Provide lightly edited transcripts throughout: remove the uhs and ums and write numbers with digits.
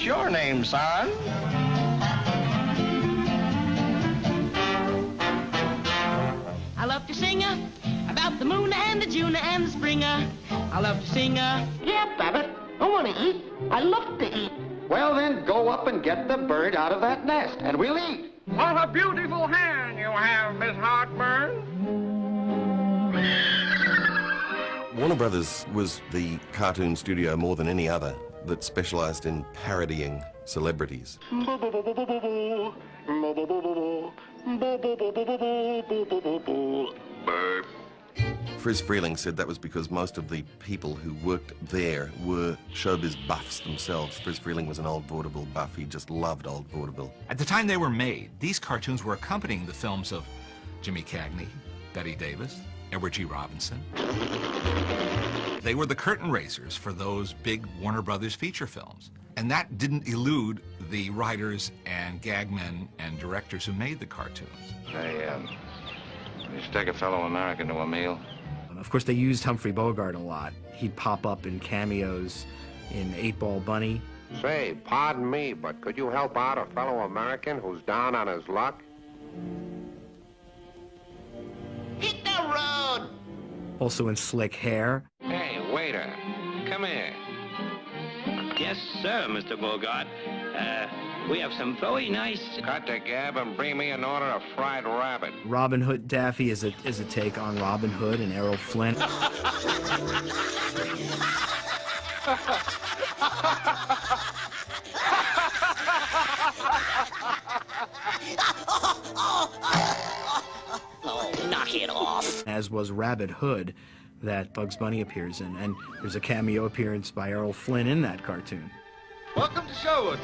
your name, son? I love to sing about the moon and the June and the spring. I love to sing. Yeah, Babbitt. I want to eat. I love to eat. Well, then, go up and get the bird out of that nest, and we'll eat. What a beautiful hand you have, Miss Heartburn. Warner Brothers was the cartoon studio more than any other that specialized in parodying celebrities. Friz Freleng said that was because most of the people who worked there were showbiz buffs themselves. Friz Freleng was an old vaudeville buff. He just loved old vaudeville. At the time they were made, these cartoons were accompanying the films of Jimmy Cagney, Bette Davis, Edward G. Robinson. They were the curtain raisers for those big Warner Brothers feature films. And that didn't elude the writers and gag men and directors who made the cartoons. Hey, you should take a fellow American to a meal. Of course, they used Humphrey Bogart a lot. He'd pop up in cameos in 8-Ball Bunny. Say, pardon me, but could you help out a fellow American who's down on his luck? Hit the road! Also in Slick Hair. Hey, waiter, come here. Yes, sir, Mr. Bogart. We have some very nice... Cut the gab and bring me an order of fried rabbit. Robin Hood Daffy is a take on Robin Hood and Errol Flynn. Oh, knock it off. As was Rabbit Hood, that Bugs Bunny appears in, and there's a cameo appearance by Errol Flynn in that cartoon. Welcome to Sherwood.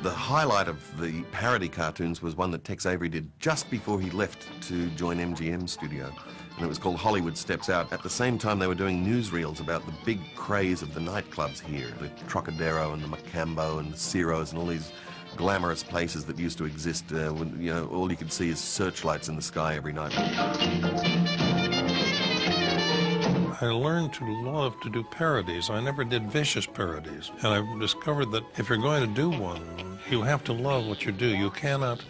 The highlight of the parody cartoons was one that Tex Avery did just before he left to join MGM Studio, and it was called Hollywood Steps Out. At the same time, they were doing newsreels about the big craze of the nightclubs here, the Trocadero and the Macambo and the Ciro's and all these glamorous places that used to exist when, you know, all you could see is searchlights in the sky every night. I learned to love to do parodies. I never did vicious parodies. And I've discovered that if you're going to do one, you have to love what you do. You cannot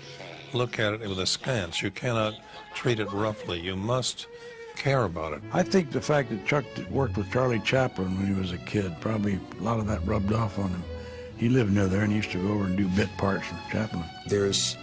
look at it with askance. You cannot treat it roughly. You must care about it. I think the fact that Chuck worked with Charlie Chaplin when he was a kid, probably a lot of that rubbed off on him. He lived near there and used to go over and do bit parts for Chaplin. There's,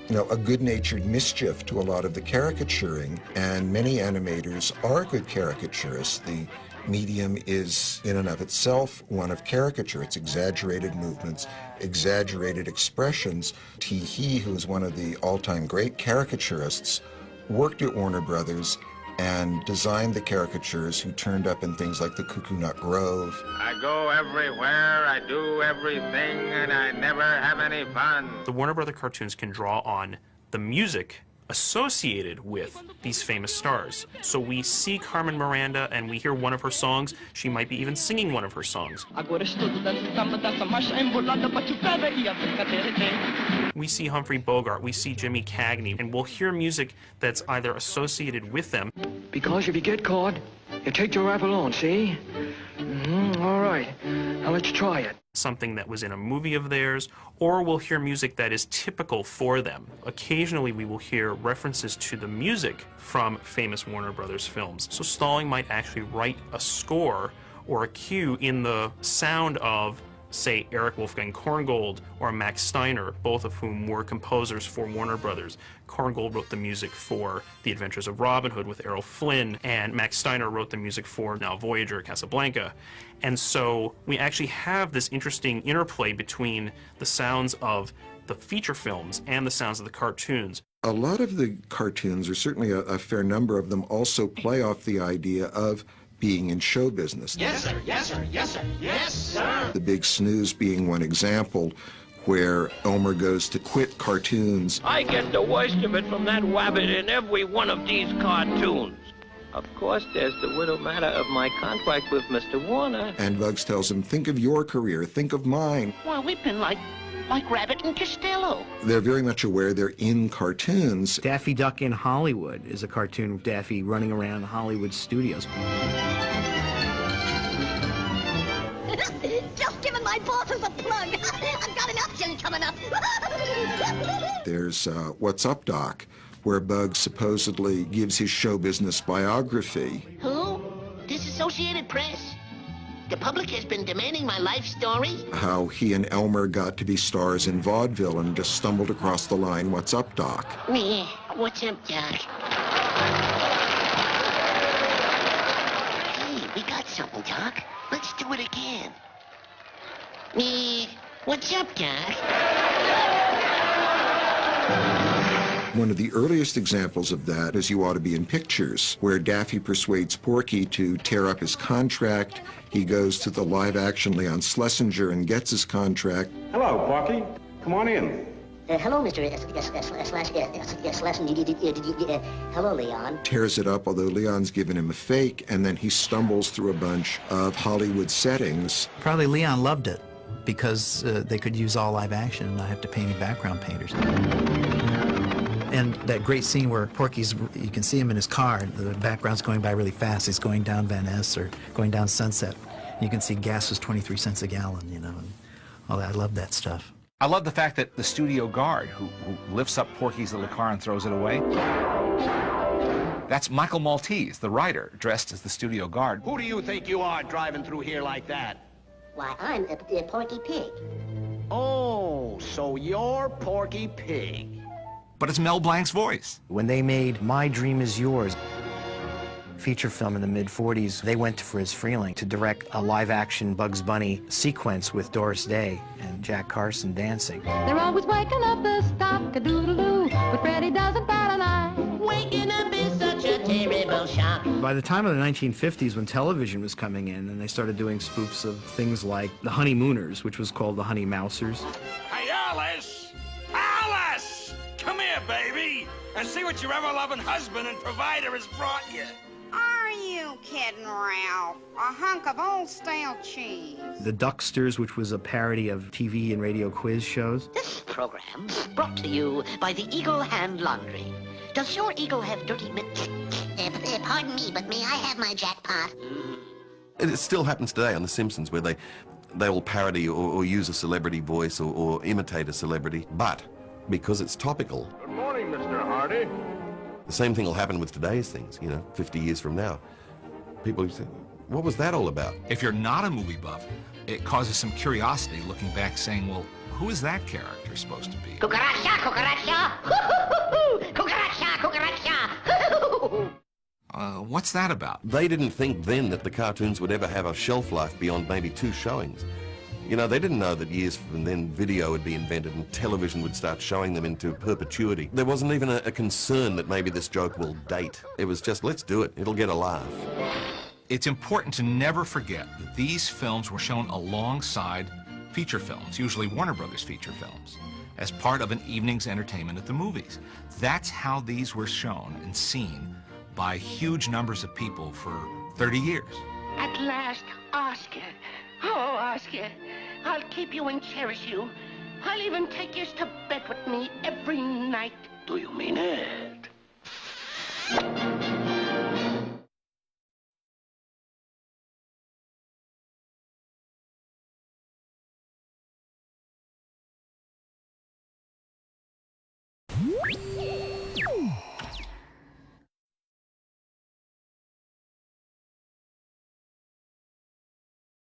you know, a good-natured mischief to a lot of the caricaturing, and many animators are good caricaturists. The medium is, in and of itself, one of caricature. It's exaggerated movements, exaggerated expressions. T. He, who is one of the all-time great caricaturists, worked at Warner Brothers and designed the caricatures who turned up in things like the Cuckoo Nut Grove. I go everywhere, I do everything, and I never have any fun. The Warner Brother cartoons can draw on the music associated with these famous stars. So we see Carmen Miranda and we hear one of her songs. She might be even singing one of her songs. We see Humphrey Bogart, we see Jimmy Cagney, and we'll hear music that's either associated with them. Because if you get caught, you take your rap alone, see? All right, now let's try it. Something that was in a movie of theirs, or we'll hear music that is typical for them. Occasionally we will hear references to the music from famous Warner Brothers films. So Stalling might actually write a score or a cue in the sound of, say, Eric Wolfgang Korngold or Max Steiner, both of whom were composers for Warner Brothers. Korngold wrote the music for The Adventures of Robin Hood with Errol Flynn, and Max Steiner wrote the music for now Voyager, Casablanca. And so we actually have this interesting interplay between the sounds of the feature films and the sounds of the cartoons. A lot of the cartoons, or certainly a fair number of them, also play off the idea of being in show business. Yes, sir, yes, sir, yes, sir, yes, sir. The Big Snooze being one example, where Elmer goes to quit cartoons. I get the worst of it from that wabbit in every one of these cartoons. Of course, there's the little matter of my contract with Mr. Warner. And Bugs tells him, think of your career, think of mine. Well, we've been like Rabbit and Costello. They're very much aware they're in cartoons. Daffy Duck in Hollywood is a cartoon of Daffy running around Hollywood studios. My boss is a plug. I've got an option coming up. There's What's Up, Doc, where Bugs supposedly gives his show business biography. Who? Disassociated Press? The public has been demanding my life story? How he and Elmer got to be stars in vaudeville and just stumbled across the line, What's Up, Doc? What's up, Doc? Hey, we got something, Doc. Let's do it again. What's up, Doc? One of the earliest examples of that is You Ought to Be in Pictures, where Daffy persuades Porky to tear up his contract. He goes to the live-action Leon Schlesinger and gets his contract. Hello, Porky. Come on in. Hello, Mr. Schlesinger. Hello, Leon. Tears it up, although Leon's given him a fake, and then he stumbles through a bunch of Hollywood settings. Probably Leon loved it because they could use all live action and not have to pay any background painters. And that great scene where Porky's, you can see him in his car, the background's going by really fast. He's going down Van Ness or going down Sunset. You can see gas was 23 cents a gallon, you know, and all that. I love that stuff. I love the fact that the studio guard who lifts up Porky's little car and throws it away, that's Michael Maltese, the writer, dressed as the studio guard. Who do you think you are driving through here like that? Why, I'm Porky Pig. Oh, so you're Porky Pig. But it's Mel Blanc's voice. When they made My Dream Is Yours, feature film in the mid-40s, they went to Friz Freleng to direct a live-action Bugs Bunny sequence with Doris Day and Jack Carson dancing. They're always waking up the stock-a-doodle-doo, but Freddie doesn't bat an eye. Waking up is such a terrible shock. By the time of the 1950s, when television was coming in, and they started doing spoofs of things like The Honeymooners, which was called The Honey Mousers. Hey, Alice! Alice! Come here, baby, and see what your ever-loving husband and provider has brought you. Are you kidding, Ralph? A hunk of old stale cheese. The Ducksters, which was a parody of TV and radio quiz shows. This program brought to you by the Eagle Hand Laundry. Does your eagle have dirty mitts? Pardon me, but may I have my jackpot? It still happens today on The Simpsons, where they will parody or use a celebrity voice or imitate a celebrity, but because it's topical. Good morning, Mr. Hardy. The same thing will happen with today's things, you know, 50 years from now. People say, what was that all about? If you're not a movie buff, it causes some curiosity looking back saying, well, who is that character supposed to be? Cucaracha, cucaracha! Cucaracha, cucaracha! What's that about? They didn't think then that the cartoons would ever have a shelf life beyond maybe 2 showings. You know, they didn't know that years from then video would be invented and television would start showing them into perpetuity. There wasn't even a concern that maybe this joke will date. It was just, let's do it. It'll get a laugh. It's important to never forget that these films were shown alongside feature films, usually Warner Bros. Feature films, as part of an evening's entertainment at the movies. That's how these were shown and seen by huge numbers of people for 30 years. At last, Oscar. Oh, Oscar, I'll keep you and cherish you. I'll even take you to bed with me every night. Do you mean it?